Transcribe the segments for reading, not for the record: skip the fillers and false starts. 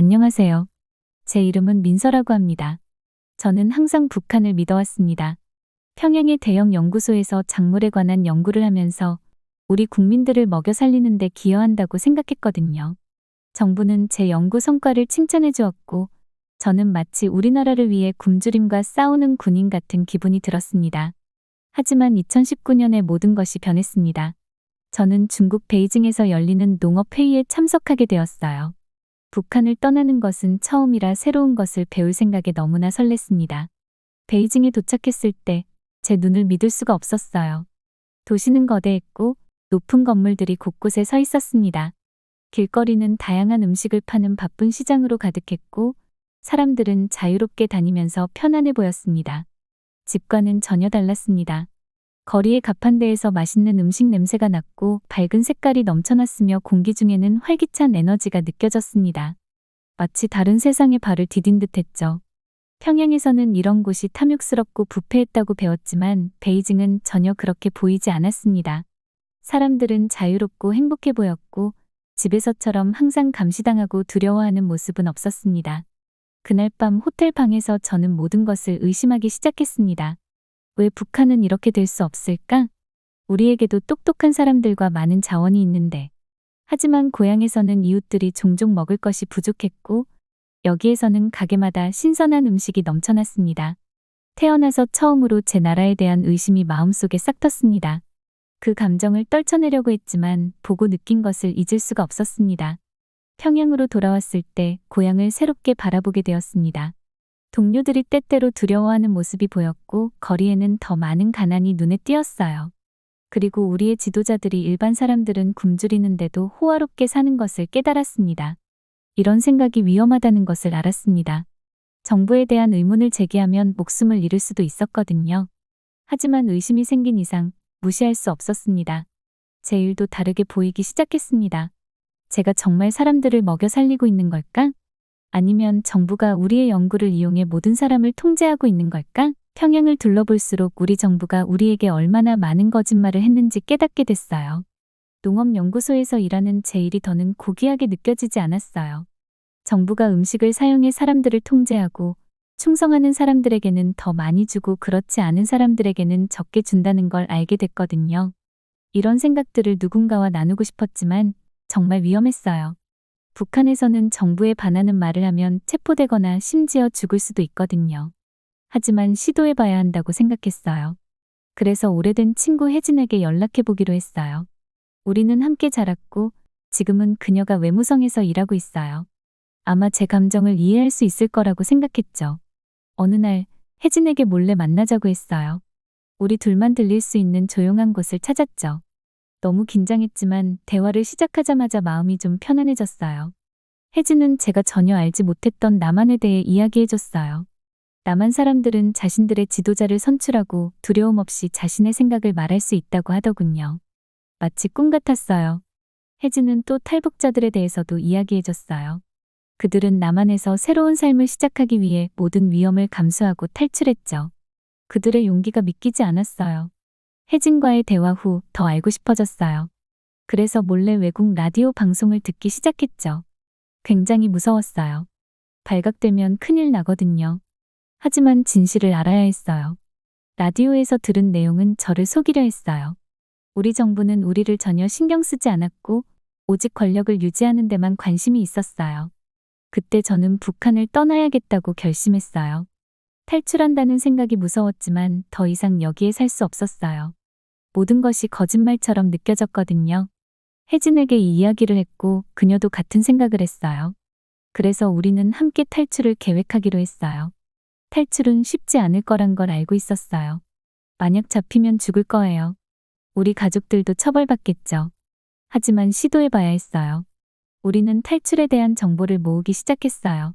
안녕하세요. 제 이름은 민서라고 합니다. 저는 항상 북한을 믿어왔습니다. 평양의 대형 연구소에서 작물에 관한 연구를 하면서 우리 국민들을 먹여 살리는 데 기여한다고 생각했거든요. 정부는 제 연구 성과를 칭찬해 주었고, 저는 마치 우리나라를 위해 굶주림과 싸우는 군인 같은 기분이 들었습니다. 하지만 2019년에 모든 것이 변했습니다. 저는 중국 베이징에서 열리는 농업회의에 참석하게 되었어요. 북한을 떠나는 것은 처음이라 새로운 것을 배울 생각에 너무나 설렜습니다. 베이징에 도착했을 때 제 눈을 믿을 수가 없었어요. 도시는 거대했고 높은 건물들이 곳곳에 서 있었습니다. 길거리는 다양한 음식을 파는 바쁜 시장으로 가득했고 사람들은 자유롭게 다니면서 편안해 보였습니다. 집과는 전혀 달랐습니다. 거리의 가판대에서 맛있는 음식 냄새가 났고 밝은 색깔이 넘쳐났으며 공기 중에는 활기찬 에너지가 느껴졌습니다. 마치 다른 세상에 발을 디딘 듯했죠. 평양에서는 이런 곳이 탐욕스럽고 부패했다고 배웠지만 베이징은 전혀 그렇게 보이지 않았습니다. 사람들은 자유롭고 행복해 보였고 집에서처럼 항상 감시당하고 두려워하는 모습은 없었습니다. 그날 밤 호텔 방에서 저는 모든 것을 의심하기 시작했습니다. 왜 북한은 이렇게 될 수 없을까? 우리에게도 똑똑한 사람들과 많은 자원이 있는데. 하지만 고향에서는 이웃들이 종종 먹을 것이 부족했고 여기에서는 가게마다 신선한 음식이 넘쳐났습니다. 태어나서 처음으로 제 나라에 대한 의심이 마음속에 싹 텄습니다. 그 감정을 떨쳐내려고 했지만 보고 느낀 것을 잊을 수가 없었습니다. 평양으로 돌아왔을 때 고향을 새롭게 바라보게 되었습니다. 동료들이 때때로 두려워하는 모습이 보였고 거리에는 더 많은 가난이 눈에 띄었어요. 그리고 우리의 지도자들이 일반 사람들은 굶주리는데도 호화롭게 사는 것을 깨달았습니다. 이런 생각이 위험하다는 것을 알았습니다. 정부에 대한 의문을 제기하면 목숨을 잃을 수도 있었거든요. 하지만 의심이 생긴 이상 무시할 수 없었습니다. 제 일도 다르게 보이기 시작했습니다. 제가 정말 사람들을 먹여 살리고 있는 걸까? 아니면 정부가 우리의 연구를 이용해 모든 사람을 통제하고 있는 걸까? 평양을 둘러볼수록 우리 정부가 우리에게 얼마나 많은 거짓말을 했는지 깨닫게 됐어요. 농업연구소에서 일하는 제 일이 더는 고귀하게 느껴지지 않았어요. 정부가 음식을 사용해 사람들을 통제하고 충성하는 사람들에게는 더 많이 주고 그렇지 않은 사람들에게는 적게 준다는 걸 알게 됐거든요. 이런 생각들을 누군가와 나누고 싶었지만 정말 위험했어요. 북한에서는 정부에 반하는 말을 하면 체포되거나 심지어 죽을 수도 있거든요. 하지만 시도해봐야 한다고 생각했어요. 그래서 오래된 친구 혜진에게 연락해보기로 했어요. 우리는 함께 자랐고 지금은 그녀가 외무성에서 일하고 있어요. 아마 제 감정을 이해할 수 있을 거라고 생각했죠. 어느 날 혜진에게 몰래 만나자고 했어요. 우리 둘만 들릴 수 있는 조용한 곳을 찾았죠. 너무 긴장했지만 대화를 시작하자마자 마음이 좀 편안해졌어요. 혜진은 제가 전혀 알지 못했던 남한에 대해 이야기해줬어요. 남한 사람들은 자신들의 지도자를 선출하고 두려움 없이 자신의 생각을 말할 수 있다고 하더군요. 마치 꿈 같았어요. 혜진은 또 탈북자들에 대해서도 이야기해줬어요. 그들은 남한에서 새로운 삶을 시작하기 위해 모든 위험을 감수하고 탈출했죠. 그들의 용기가 믿기지 않았어요. 혜진과의 대화 후 더 알고 싶어졌어요. 그래서 몰래 외국 라디오 방송을 듣기 시작했죠. 굉장히 무서웠어요. 발각되면 큰일 나거든요. 하지만 진실을 알아야 했어요. 라디오에서 들은 내용은 저를 속이려 했어요. 우리 정부는 우리를 전혀 신경 쓰지 않았고 오직 권력을 유지하는 데만 관심이 있었어요. 그때 저는 북한을 떠나야겠다고 결심했어요. 탈출한다는 생각이 무서웠지만 더 이상 여기에 살 수 없었어요. 모든 것이 거짓말처럼 느껴졌거든요. 혜진에게 이 이야기를 했고 그녀도 같은 생각을 했어요. 그래서 우리는 함께 탈출을 계획하기로 했어요. 탈출은 쉽지 않을 거란 걸 알고 있었어요. 만약 잡히면 죽을 거예요. 우리 가족들도 처벌받겠죠. 하지만 시도해봐야 했어요. 우리는 탈출에 대한 정보를 모으기 시작했어요.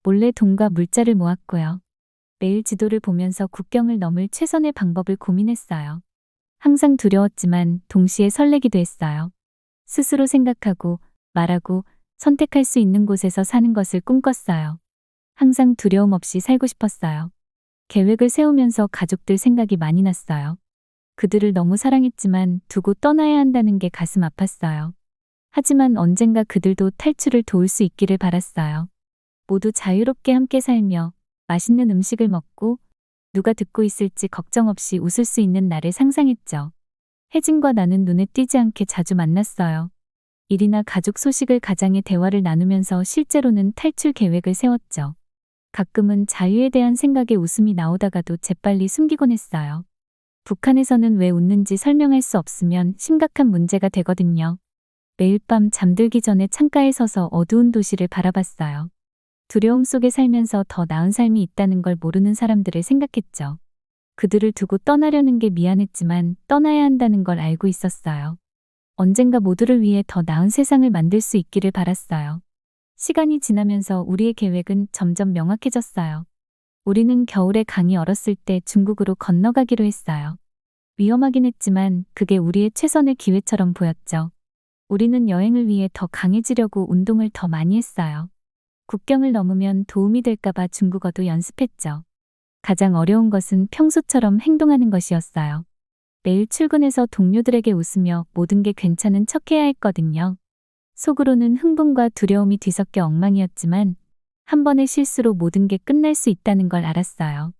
몰래 돈과 물자를 모았고요. 매일 지도를 보면서 국경을 넘을 최선의 방법을 고민했어요. 항상 두려웠지만 동시에 설레기도 했어요. 스스로 생각하고 말하고 선택할 수 있는 곳에서 사는 것을 꿈꿨어요. 항상 두려움 없이 살고 싶었어요. 계획을 세우면서 가족들 생각이 많이 났어요. 그들을 너무 사랑했지만 두고 떠나야 한다는 게 가슴 아팠어요. 하지만 언젠가 그들도 탈출을 도울 수 있기를 바랐어요. 모두 자유롭게 함께 살며 맛있는 음식을 먹고 누가 듣고 있을지 걱정 없이 웃을 수 있는 날을 상상했죠. 혜진과 나는 눈에 띄지 않게 자주 만났어요. 일이나 가족 소식을 가장의 대화를 나누면서 실제로는 탈출 계획을 세웠죠. 가끔은 자유에 대한 생각에 웃음이 나오다가도 재빨리 숨기곤 했어요. 북한에서는 왜 웃는지 설명할 수 없으면 심각한 문제가 되거든요. 매일 밤 잠들기 전에 창가에 서서 어두운 도시를 바라봤어요. 두려움 속에 살면서 더 나은 삶이 있다는 걸 모르는 사람들을 생각했죠. 그들을 두고 떠나려는 게 미안했지만 떠나야 한다는 걸 알고 있었어요. 언젠가 모두를 위해 더 나은 세상을 만들 수 있기를 바랐어요. 시간이 지나면서 우리의 계획은 점점 명확해졌어요. 우리는 겨울에 강이 얼었을 때 중국으로 건너가기로 했어요. 위험하긴 했지만 그게 우리의 최선의 기회처럼 보였죠. 우리는 여행을 위해 더 강해지려고 운동을 더 많이 했어요. 국경을 넘으면 도움이 될까봐 중국어도 연습했죠. 가장 어려운 것은 평소처럼 행동하는 것이었어요. 매일 출근해서 동료들에게 웃으며 모든 게 괜찮은 척해야 했거든요. 속으로는 흥분과 두려움이 뒤섞여 엉망이었지만 한 번의 실수로 모든 게 끝날 수 있다는 걸 알았어요.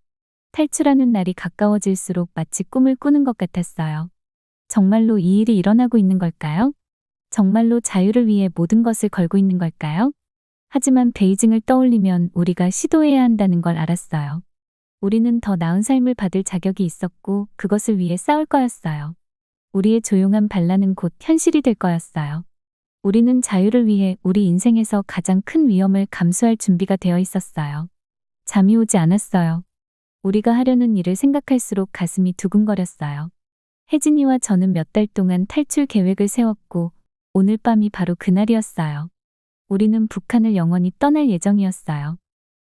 탈출하는 날이 가까워질수록 마치 꿈을 꾸는 것 같았어요. 정말로 이 일이 일어나고 있는 걸까요? 정말로 자유를 위해 모든 것을 걸고 있는 걸까요? 하지만 베이징을 떠올리면 우리가 시도해야 한다는 걸 알았어요. 우리는 더 나은 삶을 받을 자격이 있었고 그것을 위해 싸울 거였어요. 우리의 조용한 반란은 곧 현실이 될 거였어요. 우리는 자유를 위해 우리 인생에서 가장 큰 위험을 감수할 준비가 되어 있었어요. 잠이 오지 않았어요. 우리가 하려는 일을 생각할수록 가슴이 두근거렸어요. 혜진이와 저는 몇 달 동안 탈출 계획을 세웠고 오늘 밤이 바로 그날이었어요. 우리는 북한을 영원히 떠날 예정이었어요.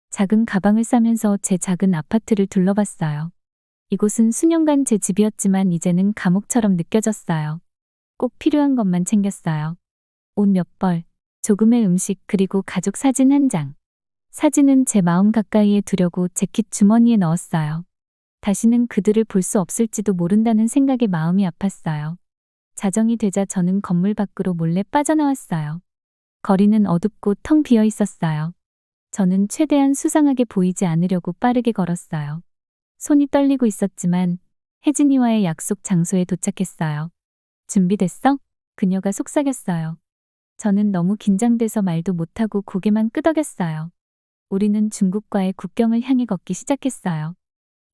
작은 가방을 싸면서 제 작은 아파트를 둘러봤어요. 이곳은 수년간 제 집이었지만 이제는 감옥처럼 느껴졌어요. 꼭 필요한 것만 챙겼어요. 옷 몇 벌, 조금의 음식 그리고 가족 사진 한 장. 사진은 제 마음 가까이에 두려고 재킷 주머니에 넣었어요. 다시는 그들을 볼 수 없을지도 모른다는 생각에 마음이 아팠어요. 자정이 되자 저는 건물 밖으로 몰래 빠져나왔어요. 거리는 어둡고 텅 비어 있었어요. 저는 최대한 수상하게 보이지 않으려고 빠르게 걸었어요. 손이 떨리고 있었지만 혜진이와의 약속 장소에 도착했어요. 준비됐어? 그녀가 속삭였어요. 저는 너무 긴장돼서 말도 못하고 고개만 끄덕였어요. 우리는 중국과의 국경을 향해 걷기 시작했어요.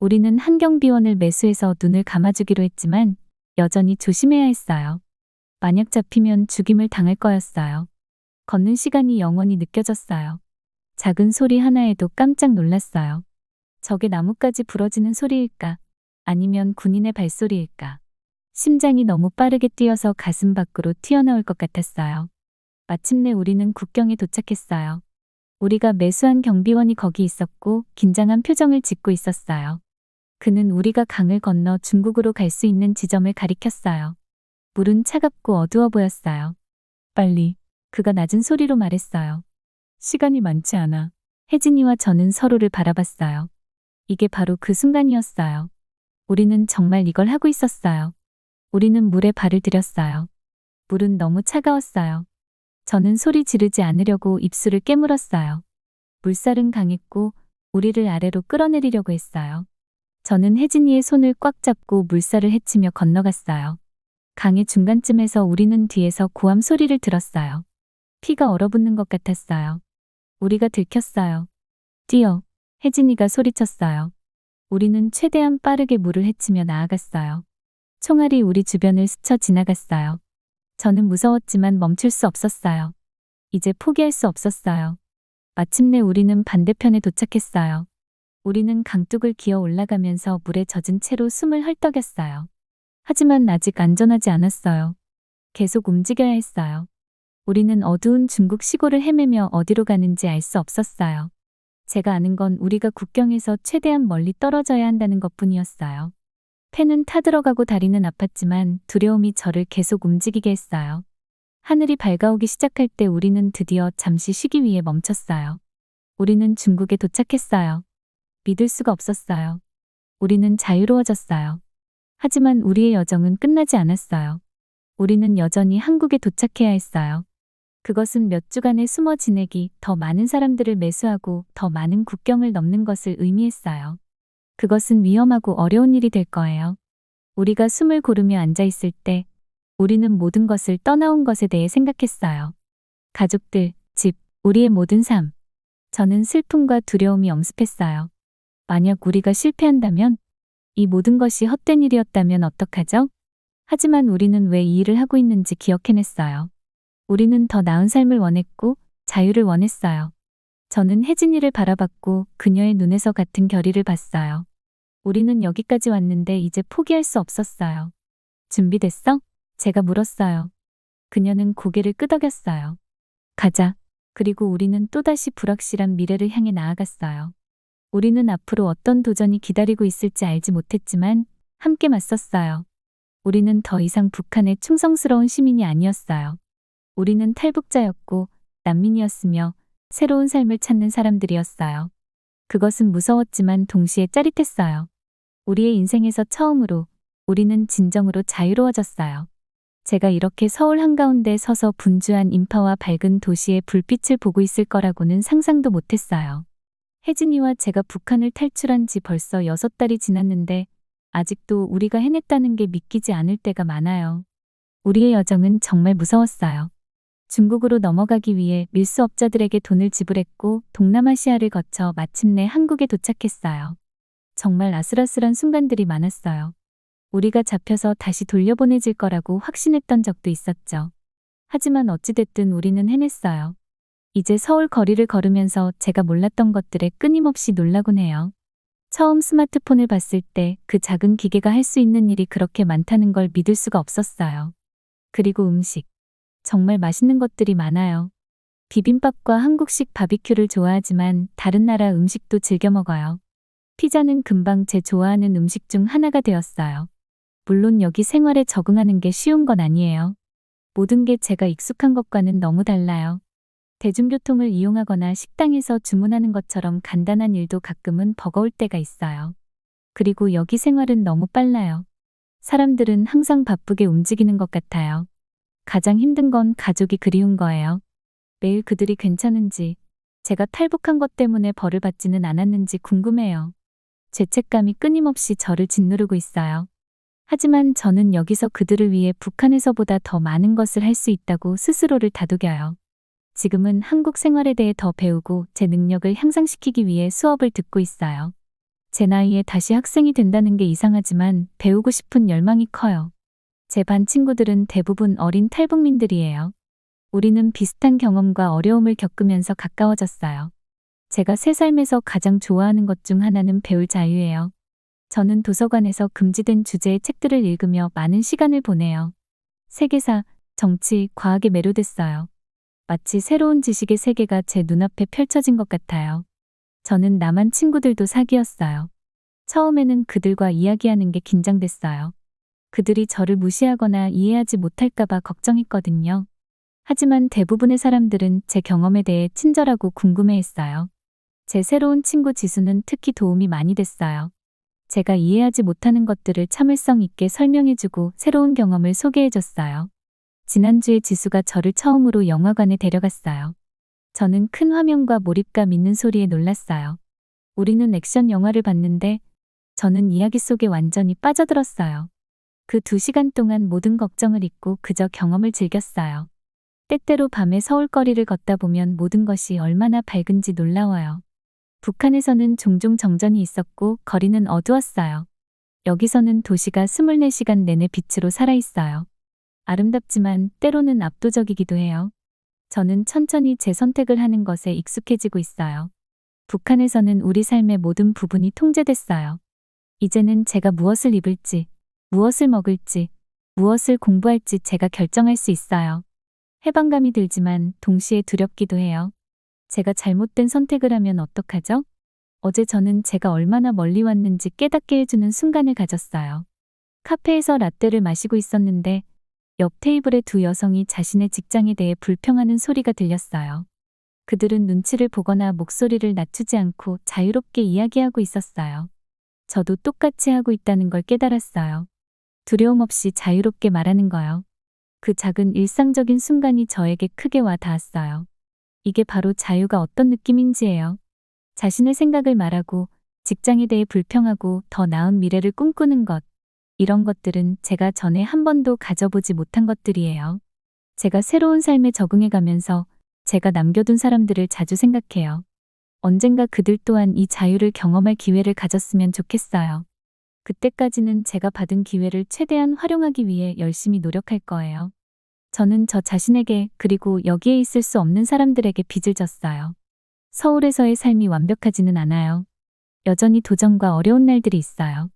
우리는 한경비원을 매수해서 눈을 감아주기로 했지만 여전히 조심해야 했어요. 만약 잡히면 죽임을 당할 거였어요. 걷는 시간이 영원히 느껴졌어요. 작은 소리 하나에도 깜짝 놀랐어요. 저게 나뭇가지 부러지는 소리일까? 아니면 군인의 발소리일까? 심장이 너무 빠르게 뛰어서 가슴 밖으로 튀어나올 것 같았어요. 마침내 우리는 국경에 도착했어요. 우리가 매수한 경비원이 거기 있었고 긴장한 표정을 짓고 있었어요. 그는 우리가 강을 건너 중국으로 갈 수 있는 지점을 가리켰어요. 물은 차갑고 어두워 보였어요. 빨리, 그가 낮은 소리로 말했어요. 시간이 많지 않아. 혜진이와 저는 서로를 바라봤어요. 이게 바로 그 순간이었어요. 우리는 정말 이걸 하고 있었어요. 우리는 물에 발을 들였어요. 물은 너무 차가웠어요. 저는 소리 지르지 않으려고 입술을 깨물었어요. 물살은 강했고 우리를 아래로 끌어내리려고 했어요. 저는 혜진이의 손을 꽉 잡고 물살을 헤치며 건너갔어요. 강의 중간쯤에서 우리는 뒤에서 고함 소리를 들었어요. 피가 얼어붙는 것 같았어요. 우리가 들켰어요. 뛰어! 혜진이가 소리쳤어요. 우리는 최대한 빠르게 물을 헤치며 나아갔어요. 총알이 우리 주변을 스쳐 지나갔어요. 저는 무서웠지만 멈출 수 없었어요. 이제 포기할 수 없었어요. 마침내 우리는 반대편에 도착했어요. 우리는 강둑을 기어 올라가면서 물에 젖은 채로 숨을 헐떡였어요. 하지만 아직 안전하지 않았어요. 계속 움직여야 했어요. 우리는 어두운 중국 시골을 헤매며 어디로 가는지 알 수 없었어요. 제가 아는 건 우리가 국경에서 최대한 멀리 떨어져야 한다는 것뿐이었어요. 폐는 타들어가고 다리는 아팠지만 두려움이 저를 계속 움직이게 했어요. 하늘이 밝아오기 시작할 때 우리는 드디어 잠시 쉬기 위해 멈췄어요. 우리는 중국에 도착했어요. 믿을 수가 없었어요. 우리는 자유로워졌어요. 하지만 우리의 여정은 끝나지 않았어요. 우리는 여전히 한국에 도착해야 했어요. 그것은 몇 주간의 숨어 지내기, 더 많은 사람들을 매수하고 더 많은 국경을 넘는 것을 의미했어요. 그것은 위험하고 어려운 일이 될 거예요. 우리가 숨을 고르며 앉아 있을 때 우리는 모든 것을 떠나온 것에 대해 생각했어요. 가족들, 집, 우리의 모든 삶. 저는 슬픔과 두려움이 엄습했어요. 만약 우리가 실패한다면, 이 모든 것이 헛된 일이었다면 어떡하죠? 하지만 우리는 왜 이 일을 하고 있는지 기억해냈어요. 우리는 더 나은 삶을 원했고 자유를 원했어요. 저는 혜진이를 바라봤고 그녀의 눈에서 같은 결의를 봤어요. 우리는 여기까지 왔는데 이제 포기할 수 없었어요. 준비됐어? 제가 물었어요. 그녀는 고개를 끄덕였어요. 가자. 그리고 우리는 또다시 불확실한 미래를 향해 나아갔어요. 우리는 앞으로 어떤 도전이 기다리고 있을지 알지 못했지만 함께 맞섰어요. 우리는 더 이상 북한의 충성스러운 시민이 아니었어요. 우리는 탈북자였고 난민이었으며 새로운 삶을 찾는 사람들이었어요. 그것은 무서웠지만 동시에 짜릿했어요. 우리의 인생에서 처음으로 우리는 진정으로 자유로워졌어요. 제가 이렇게 서울 한가운데 서서 분주한 인파와 밝은 도시의 불빛을 보고 있을 거라고는 상상도 못했어요. 혜진이와 제가 북한을 탈출한 지 벌써 6달이 지났는데 아직도 우리가 해냈다는 게 믿기지 않을 때가 많아요. 우리의 여정은 정말 무서웠어요. 중국으로 넘어가기 위해 밀수업자들에게 돈을 지불했고 동남아시아를 거쳐 마침내 한국에 도착했어요. 정말 아슬아슬한 순간들이 많았어요. 우리가 잡혀서 다시 돌려보내질 거라고 확신했던 적도 있었죠. 하지만 어찌됐든 우리는 해냈어요. 이제 서울 거리를 걸으면서 제가 몰랐던 것들에 끊임없이 놀라곤 해요. 처음 스마트폰을 봤을 때 그 작은 기계가 할 수 있는 일이 그렇게 많다는 걸 믿을 수가 없었어요. 그리고 음식. 정말 맛있는 것들이 많아요. 비빔밥과 한국식 바비큐를 좋아하지만 다른 나라 음식도 즐겨 먹어요. 피자는 금방 제 좋아하는 음식 중 하나가 되었어요. 물론 여기 생활에 적응하는 게 쉬운 건 아니에요. 모든 게 제가 익숙한 것과는 너무 달라요. 대중교통을 이용하거나 식당에서 주문하는 것처럼 간단한 일도 가끔은 버거울 때가 있어요. 그리고 여기 생활은 너무 빨라요. 사람들은 항상 바쁘게 움직이는 것 같아요. 가장 힘든 건 가족이 그리운 거예요. 매일 그들이 괜찮은지, 제가 탈북한 것 때문에 벌을 받지는 않았는지 궁금해요. 죄책감이 끊임없이 저를 짓누르고 있어요. 하지만 저는 여기서 그들을 위해 북한에서보다 더 많은 것을 할 수 있다고 스스로를 다독여요. 지금은 한국 생활에 대해 더 배우고 제 능력을 향상시키기 위해 수업을 듣고 있어요. 제 나이에 다시 학생이 된다는 게 이상하지만 배우고 싶은 열망이 커요. 제 반 친구들은 대부분 어린 탈북민들이에요. 우리는 비슷한 경험과 어려움을 겪으면서 가까워졌어요. 제가 새 삶에서 가장 좋아하는 것 중 하나는 배울 자유예요. 저는 도서관에서 금지된 주제의 책들을 읽으며 많은 시간을 보내요. 세계사, 정치, 과학에 매료됐어요. 마치 새로운 지식의 세계가 제 눈앞에 펼쳐진 것 같아요. 저는 남한 친구들도 사귀었어요. 처음에는 그들과 이야기하는 게 긴장됐어요. 그들이 저를 무시하거나 이해하지 못할까봐 걱정했거든요. 하지만 대부분의 사람들은 제 경험에 대해 친절하고 궁금해했어요. 제 새로운 친구 지수는 특히 도움이 많이 됐어요. 제가 이해하지 못하는 것들을 참을성 있게 설명해주고 새로운 경험을 소개해줬어요. 지난주에 지수가 저를 처음으로 영화관에 데려갔어요. 저는 큰 화면과 몰입감 있는 소리에 놀랐어요. 우리는 액션 영화를 봤는데 저는 이야기 속에 완전히 빠져들었어요. 그 2시간 동안 모든 걱정을 잊고 그저 경험을 즐겼어요. 때때로 밤에 서울거리를 걷다 보면 모든 것이 얼마나 밝은지 놀라워요. 북한에서는 종종 정전이 있었고 거리는 어두웠어요. 여기서는 도시가 24시간 내내 빛으로 살아있어요. 아름답지만 때로는 압도적이기도 해요. 저는 천천히 제 선택을 하는 것에 익숙해지고 있어요. 북한에서는 우리 삶의 모든 부분이 통제됐어요. 이제는 제가 무엇을 입을지, 무엇을 먹을지, 무엇을 공부할지 제가 결정할 수 있어요. 해방감이 들지만 동시에 두렵기도 해요. 제가 잘못된 선택을 하면 어떡하죠? 어제 저는 제가 얼마나 멀리 왔는지 깨닫게 해주는 순간을 가졌어요. 카페에서 라떼를 마시고 있었는데 옆 테이블의 2 여성이 자신의 직장에 대해 불평하는 소리가 들렸어요. 그들은 눈치를 보거나 목소리를 낮추지 않고 자유롭게 이야기하고 있었어요. 저도 똑같이 하고 있다는 걸 깨달았어요. 두려움 없이 자유롭게 말하는 거요. 그 작은 일상적인 순간이 저에게 크게 와 닿았어요. 이게 바로 자유가 어떤 느낌인지예요. 자신의 생각을 말하고 직장에 대해 불평하고 더 나은 미래를 꿈꾸는 것. 이런 것들은 제가 전에 한 번도 가져보지 못한 것들이에요. 제가 새로운 삶에 적응해 가면서 제가 남겨둔 사람들을 자주 생각해요. 언젠가 그들 또한 이 자유를 경험할 기회를 가졌으면 좋겠어요. 그때까지는 제가 받은 기회를 최대한 활용하기 위해 열심히 노력할 거예요. 저는 저 자신에게 그리고 여기에 있을 수 없는 사람들에게 빚을 졌어요. 서울에서의 삶이 완벽하지는 않아요. 여전히 도전과 어려운 날들이 있어요.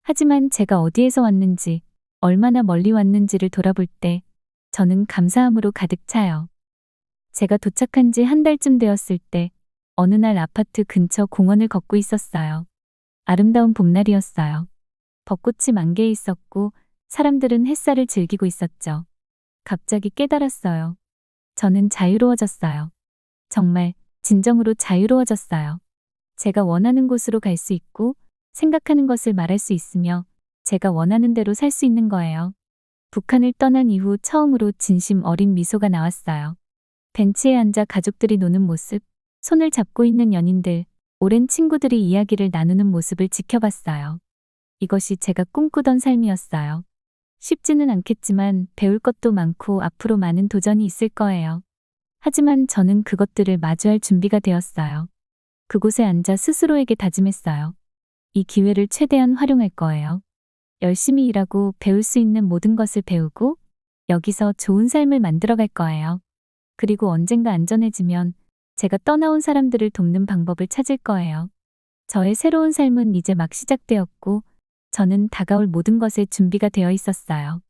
하지만 제가 어디에서 왔는지, 얼마나 멀리 왔는지를 돌아볼 때 저는 감사함으로 가득 차요. 제가 도착한 지 한 달쯤 되었을 때 어느 날 아파트 근처 공원을 걷고 있었어요. 아름다운 봄날이었어요. 벚꽃이 만개해 있었고 사람들은 햇살을 즐기고 있었죠. 갑자기 깨달았어요. 저는 자유로워졌어요. 정말 진정으로 자유로워졌어요. 제가 원하는 곳으로 갈 수 있고 생각하는 것을 말할 수 있으며 제가 원하는 대로 살 수 있는 거예요. 북한을 떠난 이후 처음으로 진심 어린 미소가 나왔어요. 벤치에 앉아 가족들이 노는 모습, 손을 잡고 있는 연인들, 오랜 친구들이 이야기를 나누는 모습을 지켜봤어요. 이것이 제가 꿈꾸던 삶이었어요. 쉽지는 않겠지만 배울 것도 많고 앞으로 많은 도전이 있을 거예요. 하지만 저는 그것들을 마주할 준비가 되었어요. 그곳에 앉아 스스로에게 다짐했어요. 이 기회를 최대한 활용할 거예요. 열심히 일하고 배울 수 있는 모든 것을 배우고 여기서 좋은 삶을 만들어갈 거예요. 그리고 언젠가 안전해지면 제가 떠나온 사람들을 돕는 방법을 찾을 거예요. 저의 새로운 삶은 이제 막 시작되었고 저는 다가올 모든 것에 준비가 되어 있었어요.